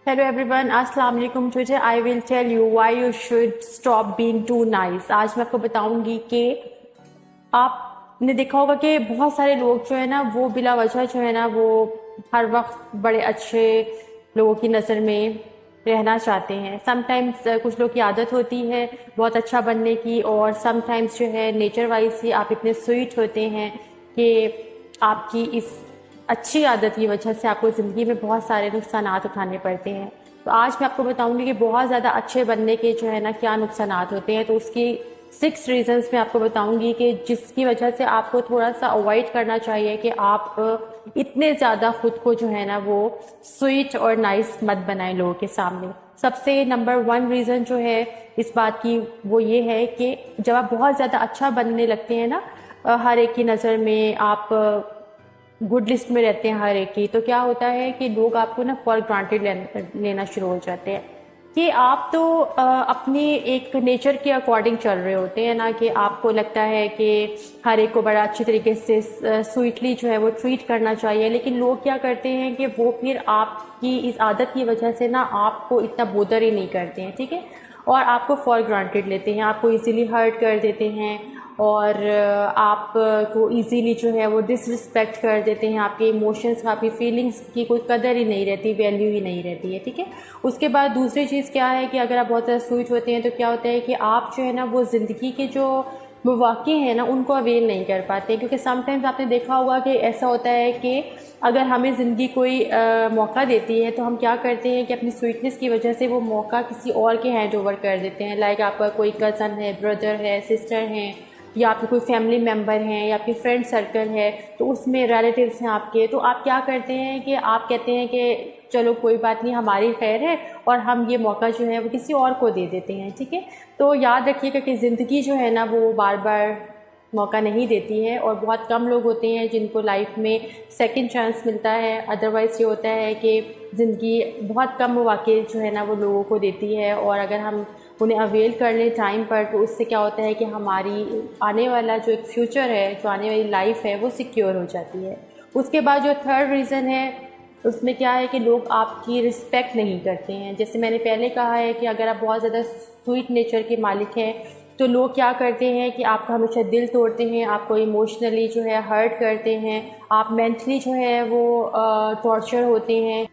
Hello everyone, अस्सलाम वालेकुम। Today I will tell you why you should stop being too nice. आज मैं आपको बताऊंगी कि आपने देखा होगा कि बहुत सारे लोग जो है ना वो बिला वजह जो है ना वो हर वक्त बड़े अच्छे लोगों की नज़र में रहना चाहते हैं। समटाइम्स कुछ लोग की आदत होती है बहुत अच्छा बनने की, और समटाइम्स जो है नेचर वाइज ही आप इतने स्वीट होते हैं कि आपकी इस अच्छी आदत की वजह से आपको ज़िंदगी में बहुत सारे नुकसानात उठाने पड़ते हैं। तो आज मैं आपको बताऊंगी कि बहुत ज़्यादा अच्छे बनने के जो है ना क्या नुकसानात होते हैं। तो उसकी 6 रीजंस मैं आपको बताऊंगी कि जिसकी वजह से आपको थोड़ा सा अवॉइड करना चाहिए कि आप इतने ज़्यादा खुद को जो है ना वो स्वीट और नाइस मत बनाएं लोगों के सामने। सबसे नंबर 1 रीज़न जो है इस बात की वो ये है कि जब आप बहुत ज़्यादा अच्छा बनने लगते हैं ना हर एक की नज़र में, आप गुड लिस्ट में रहते हैं हर एक की, तो क्या होता है कि लोग आपको ना फॉर ग्रांटेड लेना शुरू हो जाते हैं कि आप तो अपने एक नेचर के अकॉर्डिंग चल रहे होते हैं ना, कि आपको लगता है कि हर एक को बड़ा अच्छी तरीके से स्वीटली जो है वो ट्रीट करना चाहिए। लेकिन लोग क्या करते हैं कि वो फिर आपकी इस आदत की वजह से ना आपको इतना बोदर ही नहीं करते हैं, ठीक है, और आपको फॉर ग्रांटेड लेते हैं, आपको इजीली हर्ट कर देते हैं, और आपको इजीली जो है वो डिसरिस्पेक्ट कर देते हैं। आपके इमोशंस, आपकी फीलिंग्स की कोई कदर ही नहीं रहती, वैल्यू ही नहीं रहती है, ठीक है। उसके बाद दूसरी चीज़ क्या है कि अगर आप बहुत ज़्यादा स्वीट होते हैं तो क्या होता है कि आप जो है ना वो ज़िंदगी के जो मौक़े हैं ना उनको अवेल नहीं कर पाते, क्योंकि समटाइम्स आपने देखा होगा कि ऐसा होता है कि अगर हमें ज़िंदगी कोई मौका देती है तो हम क्या करते हैं कि अपनी स्वीटनेस की वजह से वो मौका किसी और के हैंड ओवर कर देते हैं। लाइक आपका कोई कज़न है, ब्रदर है, सिस्टर हैं, या आपके कोई फैमिली मेम्बर हैं, या आपके फ्रेंड सर्कल है, तो उसमें रिलेटिव्स हैं आपके, तो आप क्या करते हैं कि आप कहते हैं कि चलो कोई बात नहीं, हमारी खैर है, और हम ये मौका जो है वो किसी और को दे देते हैं, ठीक है। तो याद रखिएगा कि ज़िंदगी जो है ना वो बार बार मौका नहीं देती है, और बहुत कम लोग होते हैं जिनको लाइफ में सेकंड चांस मिलता है। अदरवाइज़ ये होता है कि ज़िंदगी बहुत कम मौके जो है ना वो लोगों को देती है, और अगर हम उन्हें अवेल कर लें टाइम पर तो उससे क्या होता है कि हमारी आने वाला जो एक फ्यूचर है, जो आने वाली लाइफ है वो सिक्योर हो जाती है। उसके बाद जो थर्ड रीज़न है उसमें क्या है कि लोग आपकी रिस्पेक्ट नहीं करते हैं। जैसे मैंने पहले कहा है कि अगर आप बहुत ज़्यादा स्वीट नेचर के मालिक हैं तो लोग क्या करते हैं कि आपका हमेशा दिल तोड़ते हैं, आपको इमोशनली जो है हर्ट करते हैं, आप मेंटली जो है वो टॉर्चर होते हैं।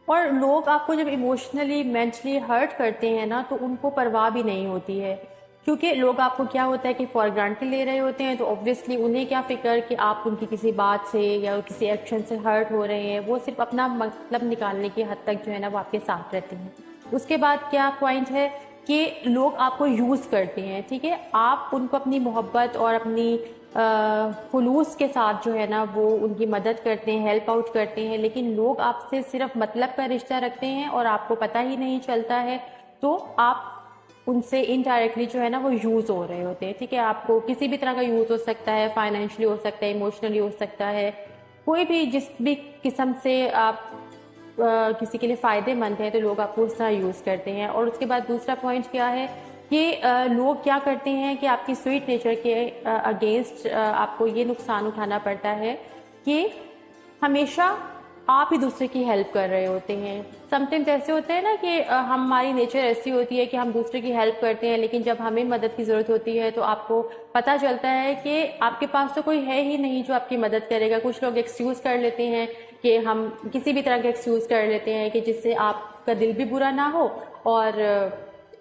और लोग आपको जब इमोशनली मेंटली हर्ट करते हैं ना तो उनको परवाह भी नहीं होती है, क्योंकि लोग आपको क्या होता है कि फॉर ग्रांटेड ले रहे होते हैं। तो ऑब्वियसली उन्हें क्या फ़िक्र कि आप उनकी किसी बात से या किसी एक्शन से हर्ट हो रहे हैं, वो सिर्फ अपना मतलब निकालने की हद तक जो है ना वो आपके साथ रहते हैं। उसके बाद क्या पॉइंट है कि लोग आपको यूज़ करते हैं, ठीक है। आप उनको अपनी मोहब्बत और अपनी खुलूस के साथ जो है ना वो उनकी मदद करते हैं, हेल्प आउट करते हैं, लेकिन लोग आपसे सिर्फ मतलब का रिश्ता रखते हैं और आपको पता ही नहीं चलता है। तो आप उनसे इनडायरेक्टली जो है ना वो यूज़ हो रहे होते हैं, ठीक है। आपको किसी भी तरह का यूज़ हो सकता है, फाइनेंशियली हो सकता है, इमोशनली हो सकता है, कोई भी जिस भी किस्म से आप किसी के लिए फ़ायदेमंद है तो लोग आपको उस तरह यूज़ करते हैं। और उसके बाद दूसरा पॉइंट क्या है कि लोग क्या करते हैं कि आपकी स्वीट नेचर के अगेंस्ट आपको ये नुकसान उठाना पड़ता है कि हमेशा आप ही दूसरे की हेल्प कर रहे होते हैं। समटाइम्स ऐसे होते हैं ना कि हमारी नेचर ऐसी होती है कि हम दूसरे की हेल्प करते हैं, लेकिन जब हमें मदद की ज़रूरत होती है तो आपको पता चलता है कि आपके पास तो कोई है ही नहीं जो आपकी मदद करेगा। कुछ लोग एक्सक्यूज़ कर लेते हैं कि हम किसी भी तरह के एक्सक्यूज़ कर लेते हैं कि जिससे आपका दिल भी बुरा ना हो, और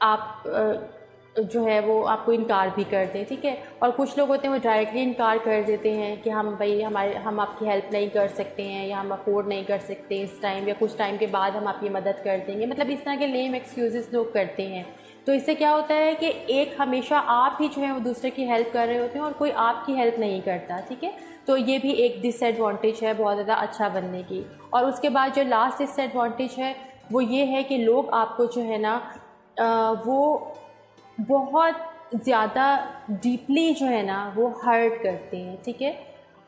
आप जो है वो आपको इनकार भी कर दें, ठीक है। और कुछ लोग होते हैं वो डायरेक्टली इनकार कर देते हैं कि हम आपकी हेल्प नहीं कर सकते हैं, या हम अफोर्ड नहीं कर सकते इस टाइम, या कुछ टाइम के बाद हम आपकी मदद कर देंगे। मतलब इस तरह के लेम एक्सक्यूजेस लोग करते हैं। तो इससे क्या होता है कि एक हमेशा आप ही जो है वो दूसरे की हेल्प कर रहे होते हैं और कोई आपकी हेल्प नहीं करता, ठीक है। तो ये भी एक डिसएडवांटेज है बहुत ज़्यादा अच्छा बनने की। और उसके बाद जो लास्ट डिसएडवांटेज है वो ये है कि लोग आपको जो है ना वो बहुत ज़्यादा डीपली जो है ना वो हर्ट करते हैं, ठीक है।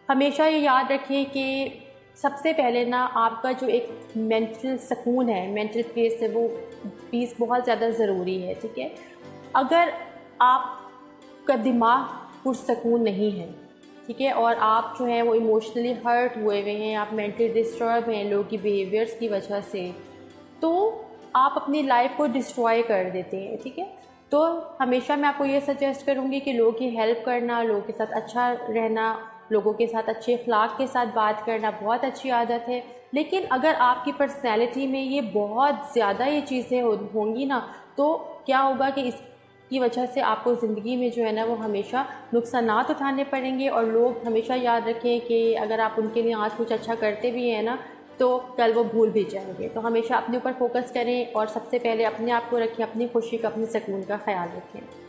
हमेशा ये याद रखें कि सबसे पहले ना आपका जो एक मेंटल सुकून है, मेंटल पीस है, वो पीस बहुत ज़्यादा ज़रूरी है, ठीक है। अगर आपका दिमाग पुरसकून नहीं है, ठीक है, और आप जो है वो इमोशनली हर्ट हुए हैं, आप मेंटली डिस्टर्ब हैं लोगों की बिहेवियर्स की वजह से, तो आप अपनी लाइफ को डिस्ट्रॉय कर देते हैं, ठीक है। तो हमेशा मैं आपको ये सजेस्ट करूँगी कि लोगों की हेल्प करना, लोगों के साथ अच्छा रहना, लोगों के साथ अच्छे अखलाक के साथ बात करना बहुत अच्छी आदत है। लेकिन अगर आपकी पर्सनैलिटी में ये बहुत ज़्यादा ये चीज़ें होंगी ना, तो क्या होगा कि इसकी वजह से आपको ज़िंदगी में जो है ना वो हमेशा नुकसानात उठाने पड़ेंगे। और लोग हमेशा याद रखें कि अगर आप उनके लिए आज कुछ अच्छा करते भी हैं ना, तो कल वो भूल भी जाएंगे। तो हमेशा अपने ऊपर फोकस करें और सबसे पहले अपने आप को रखें, अपनी खुशी का, अपने सुकून का ख्याल रखें।